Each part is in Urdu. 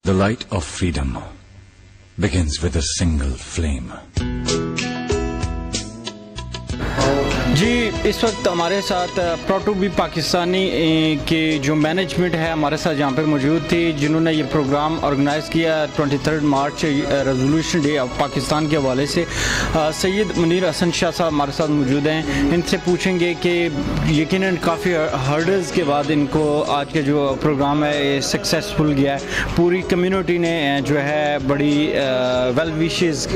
The light of freedom begins with a single flame. جی اس وقت ہمارے ساتھ پراؤڈ ٹو بی پاکستانی کے جو مینجمنٹ ہے ہمارے ساتھ یہاں پہ موجود تھی، جنہوں نے یہ پروگرام آرگنائز کیا 23 March resolution day of Pakistan کے حوالے سے۔ سید منیر حسن شاہ صاحب ہمارے ساتھ موجود ہیں، ان سے پوچھیں گے کہ یقیناً کافی ہرڈلز کے بعد ان کو آج کا جو پروگرام ہے یہ سکسیزفل گیا ہے۔ پوری کمیونٹی نے جو ہے بڑی ویل وشز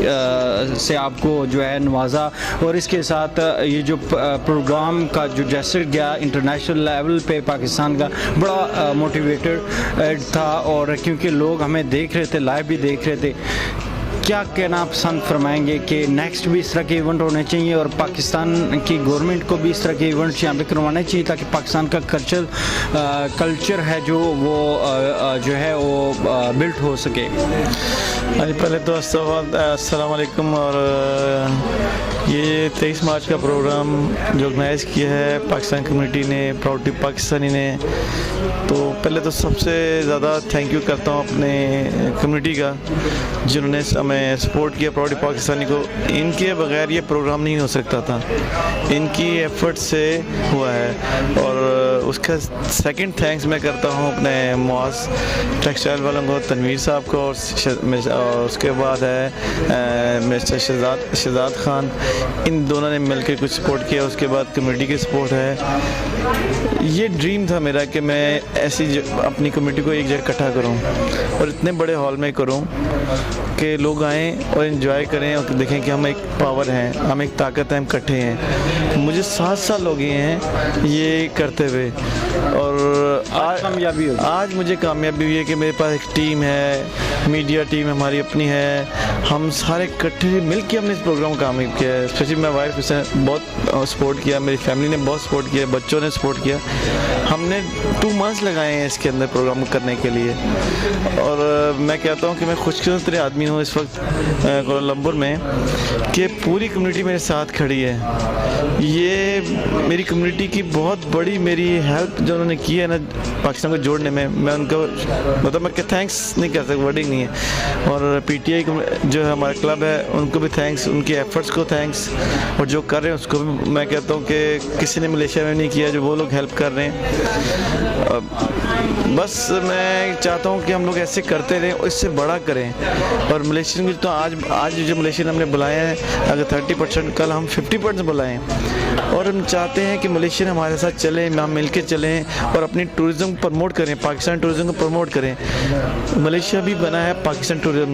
سے آپ کو جو ہے نوازا، اور اس کے ساتھ یہ جو پروگرام کا جو جیسے گیا انٹرنیشنل لیول پہ پاکستان کا بڑا موٹیویٹڈ تھا، اور کیونکہ لوگ ہمیں دیکھ رہے تھے، لائیو بھی دیکھ رہے تھے۔ کیا کہنا پسند فرمائیں گے کہ نیکسٹ بھی اس طرح کے ایونٹ ہونے چاہیے، اور پاکستان کی گورنمنٹ کو بھی اس طرح کے ایونٹس یہاں پہ کروانے چاہیے تاکہ پاکستان کا کلچر ہے جو وہ جو ہے وہ بلڈ ہو سکے؟ پہلے تو السلام علیکم۔ اور یہ 23 مارچ کا پروگرام جو آرگنائز کیا ہے پاکستان کمیونٹی نے، پراؤڈ ٹو پاکستانی نے، تو پہلے تو سب سے زیادہ تھینک یو کرتا ہوں اپنے کمیونٹی کا، جنہوں نے ہمیں سپورٹ کیا پراؤڈ ٹو پاکستانی کو۔ ان کے بغیر یہ پروگرام نہیں ہو سکتا تھا، ان کی ایفرٹ سے ہوا ہے۔ اور اس کا سیکنڈ تھینکس میں کرتا ہوں اپنے معاذ ٹیکسٹائل والوں کو، تنویر صاحب کو، اور اس کے بعد ہے مسٹر شہزاد خان، ان دونوں نے مل کے کچھ سپورٹ کیا۔ اس کے بعد کمیونٹی کی سپورٹ ہے۔ یہ ڈریم تھا میرا کہ میں ایسی اپنی کمیونٹی کو ایک جگہ اکٹھا کروں اور اتنے بڑے ہال میں کروں کہ لوگ آئیں اور انجوائے کریں اور دیکھیں کہ ہم ایک پاور ہیں، ہم ایک طاقت ہیں، ہم اکٹھے ہیں۔ مجھے 7 سال ہو گئے ہیں یہ کرتے ہوئے، اور آج مجھے کامیابی ہوئی ہے کہ میرے پاس ایک ٹیم ہے، میڈیا ٹیم ہماری اپنی ہے، ہم سارے اکٹھے مل کے ہم نے اس پروگرام کو کامیاب کیا ہے۔ اسپیشلی میں وائف اس نے بہت سپورٹ کیا، میری فیملی نے بہت سپورٹ کیا، بچوں نے سپورٹ کیا۔ ہم نے 2 منتھس لگائے ہیں اس کے اندر پروگرام کرنے کے لیے، اور میں کہتا ہوں کہ میں خوش قسمت آدمی ہوں اس وقت کوالالمپور میں کہ پوری کمیونٹی میرے ساتھ کھڑی ہے۔ یہ میری کمیونٹی کی بہت بڑی میری ہیلپ جو انہوں نے کی ہے نا پاکستان کو جوڑنے میں، میں ان کو مطلب میں تھینکس نہیں کر سکتا، ورڈنگ نہیں ہے۔ اور پی ٹی آئی جو ہے ہمارا کلب ہے، ان کو بھی تھینکس، ان کے ایفرٹس کو تھینکس، اور جو کر رہے ہیں اس کو بھی میں کہتا ہوں کہ کسی نے ملیشیا میں نہیں کیا جو وہ لوگ ہیلپ کر رہے ہیں۔ بس میں چاہتا ہوں کہ ہم لوگ ایسے کرتے رہیں اور اس سے بڑا کریں۔ اور ملیشین بھی تو آج جو ملیشین ہم نے بلائے ہیں، اگر 30% کل ہم 50% بلائیں، اور ہم چاہتے ہیں کہ ملیشین ہمارے ساتھ چلیں، ہم مل کے چلیں اور اپنی ٹورزم کو پروموٹ کریں، پاکستان ٹورزم کو پروموٹ کریں۔ ملیشیا بھی بنا ہے پاکستان ٹورزم،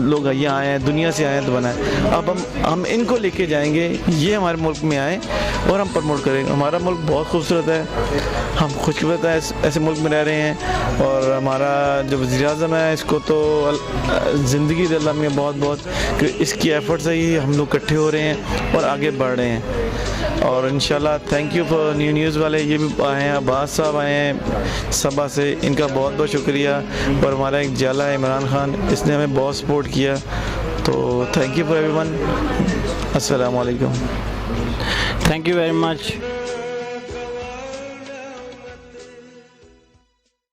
لوگ یہاں آئے ہیں، دنیا سے آئے ہیں تو بنا ہے۔ اب ہم ان کو لے کے جائیں گے، یہ ہمارے ملک میں آئیں اور ہم پروموٹ کریں گے۔ ہمارا ملک بہت خوبصورت ہے، ہم خوش قسمت ہیں ایسے ملک میں رہ رہے ہیں، اور ہمارا جو وزیر اعظم ہے اس کو تو زندگی دے اللہ میں بہت بہت کہ اس کی ایفرٹ سے ہی ہم لوگ اکٹھے ہو رہے ہیں اور آگے بڑھ رہے ہیں۔ اور انشاءاللہ تھینک یو فار نیوز والے، یہ بھی آئے ہیں، عباس صاحب آئے ہیں صبا سے، ان کا بہت بہت شکریہ۔ اور ہمارا ایک جالا ہے عمران خان، اس نے ہمیں بہت سپورٹ کیا، تو thank you for every one. السلام علیکم، تھینک یو ویری مچ۔